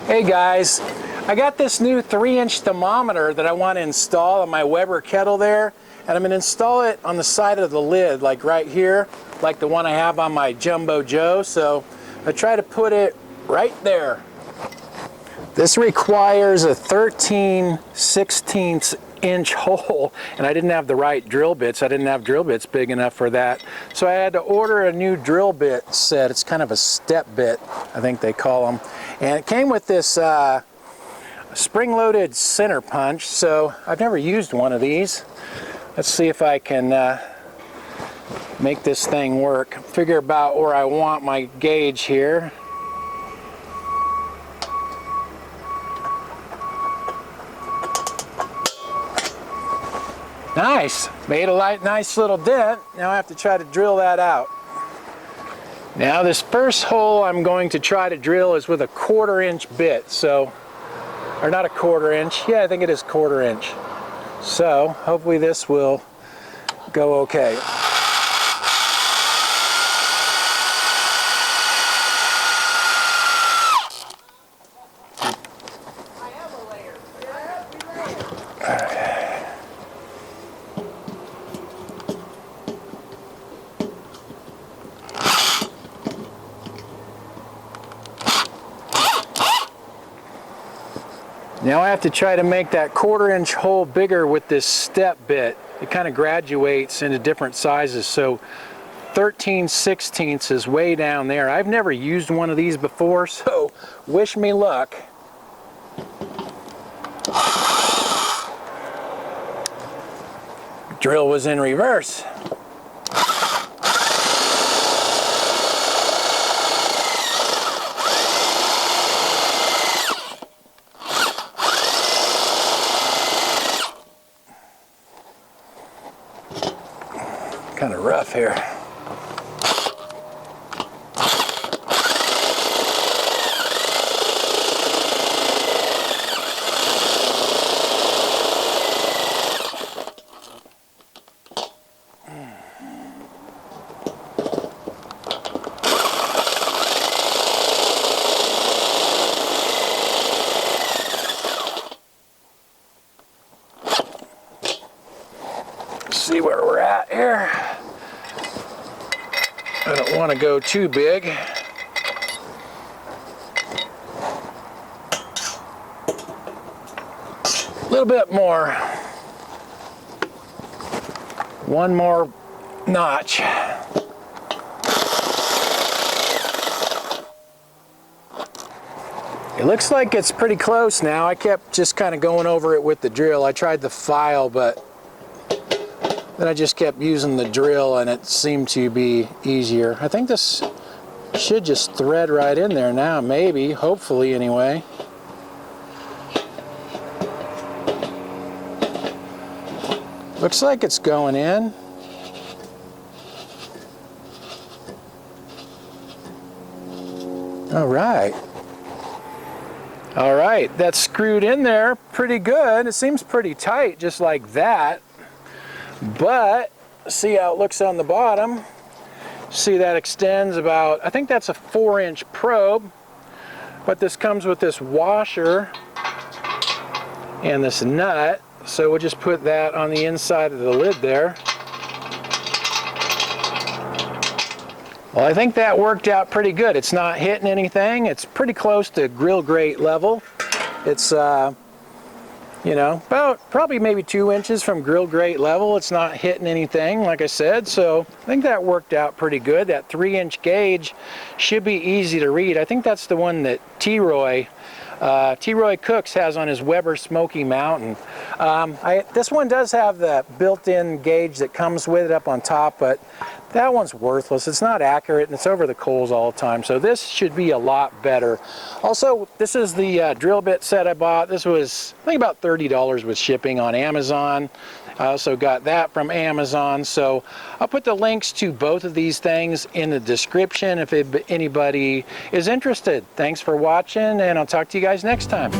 Hey guys, I got this new 3-inch thermometer that I want to install on my Weber Kettle there, and I'm going to install it on the side of the lid, like right here, like the one I have on my Jumbo Joe. So I try to put it right there. This requires a 13/16" hole, and I didn't have the right drill bits. I didn't have drill bits big enough for that. So I had to order a new drill bit set. It's kind of a step bit, I think they call them. And it came with this spring-loaded center punch, so I've never used one of these. Let's see if I can make this thing work. Figure about where I want my gauge here. Nice, made a nice little dent. Now I have to try to drill that out. Now this first hole I'm going to try to drill is with a 1/4-inch bit, so, or not a 1/4 inch, yeah, I think it is 1/4 inch. So hopefully this will go okay. Now I have to try to make that 1/4-inch hole bigger with this step bit. It kind of graduates into different sizes, so 13/16 is way down there. I've never used one of these before, so wish me luck. Drill was in reverse. Kind of rough here. See where we're at here. I don't want to go too big. A little bit more. One more notch. It looks like it's pretty close now. I kept just kind of going over it with the drill. I tried the file, but then I just kept using the drill and it seemed to be easier. I think this should just thread right in there now, maybe, hopefully anyway. Looks like it's going in. All right. All right, that's screwed in there pretty good. It seems pretty tight, just like that. But see how it looks on the bottom. See that extends about, I think that's a 4-inch probe, but this comes with this washer and this nut, so we'll just put that on the inside of the lid there. Well, I think that worked out pretty good. It's not hitting anything. It's pretty close to grill grate level. It's you know, about probably maybe 2 inches from grill grate level. It's not hitting anything, like I said, so I think that worked out pretty good. That 3-inch gauge should be easy to read. I think that's the one that T-Roy Cooks has on his Weber Smoky Mountain. This one does have the built-in gauge that comes with it up on top, but that one's worthless. It's not accurate, and it's over the coals all the time, so this should be a lot better. Also, this is the drill bit set I bought. This was, I think, about $30 with shipping on Amazon. I also got that from Amazon, so I'll put the links to both of these things in the description if anybody is interested. Thanks for watching, and I'll talk to you guys next time.